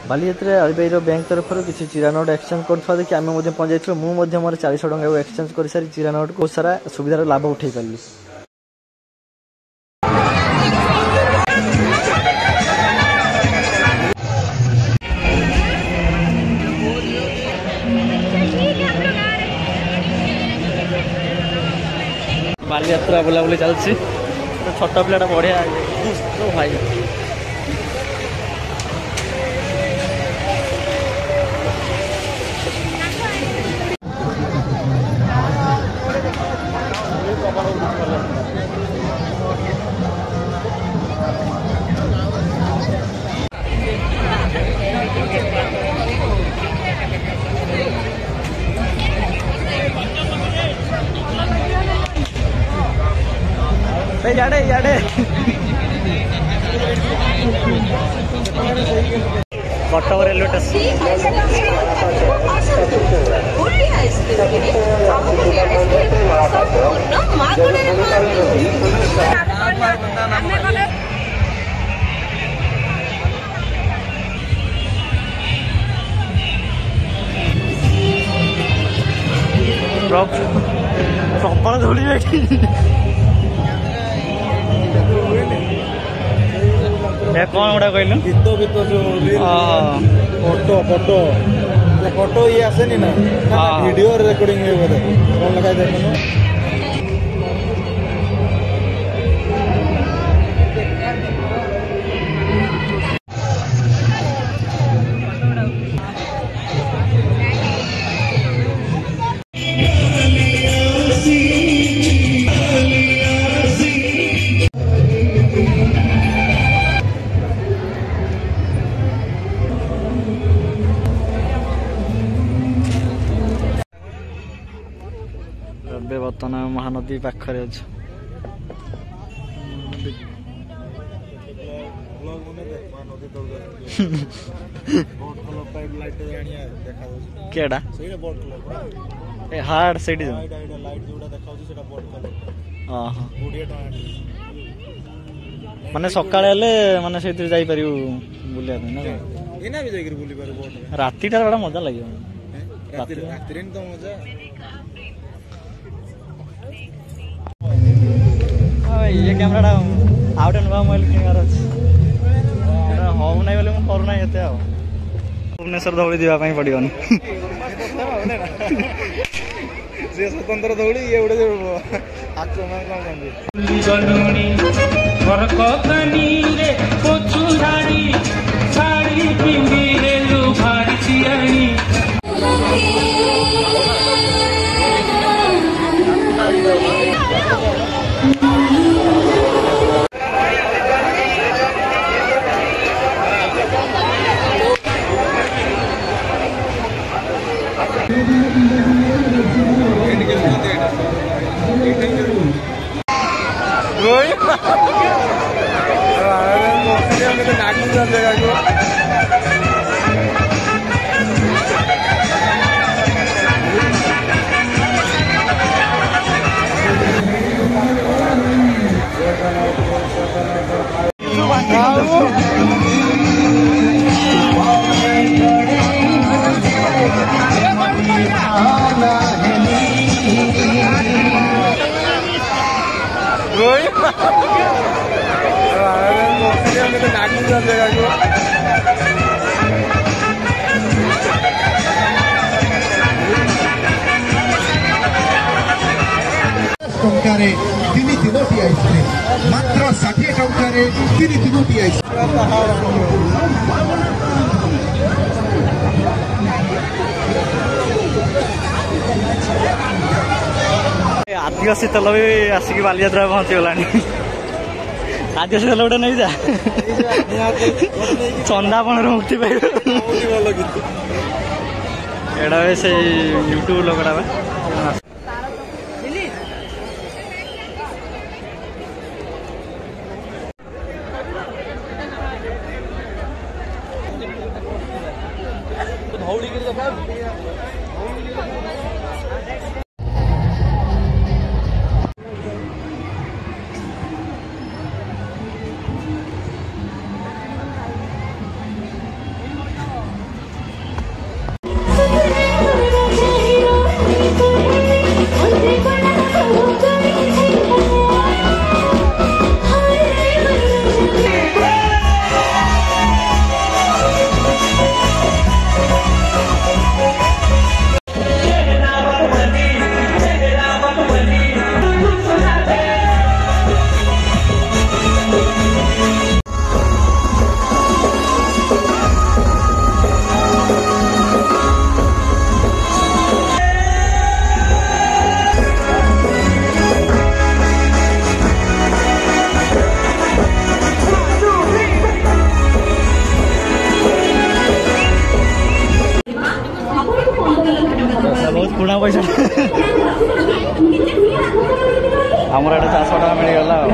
Balijatra RBI bank तरफ किसी चिरा note exchange कर देखिए आम पहुंचाई मुझे मोर 400 टଙ୍କା एक्सचेंज कर सारी चिरा नोट को सारा सुविधार लाभ उठे पारि। बालीजात्रा बुलाबुली चलती छोट पिलाटा बढ़िया भाई याडे याडे कटक रेलवे प्रबल धूली बैठी कौन गुड़ा कहलु गीत गीत जो फोटो फोटो फोटो ये आसे ना वीडियो रिकॉर्डिंग में बोले कौन लगा देखो बर्तमान महानदी पाखरे अच्छे केडा हार्ड से माने सकाळ माने से जाई परियो बुलिया ना राती टा बड़ा मजा लगे राती तो मजा ये कैमरा आउट एंड मोबाइल किनार अच्छे हो ना बोले करूना ये भुवनेश्वर दौड़ी जावाई पड़ोनी स्वतंत्र दौड़ी ये गुटे तीनोटी आइसक्रीम मात्र 60 टंकारे तीनोटी आइसक्रीम आदिवासी तेल भी आसिक बालीजात्रा पहुंची गलानी आदिवासी तेल गोटे नहीं जा चंदापण मुक्ति पाइब एड़ा से यूट्यूब लोकटा ପଇସା ଆମର ଏଇଟା 400 ଟଙ୍କା ମିଳିଗଲା ଆଉ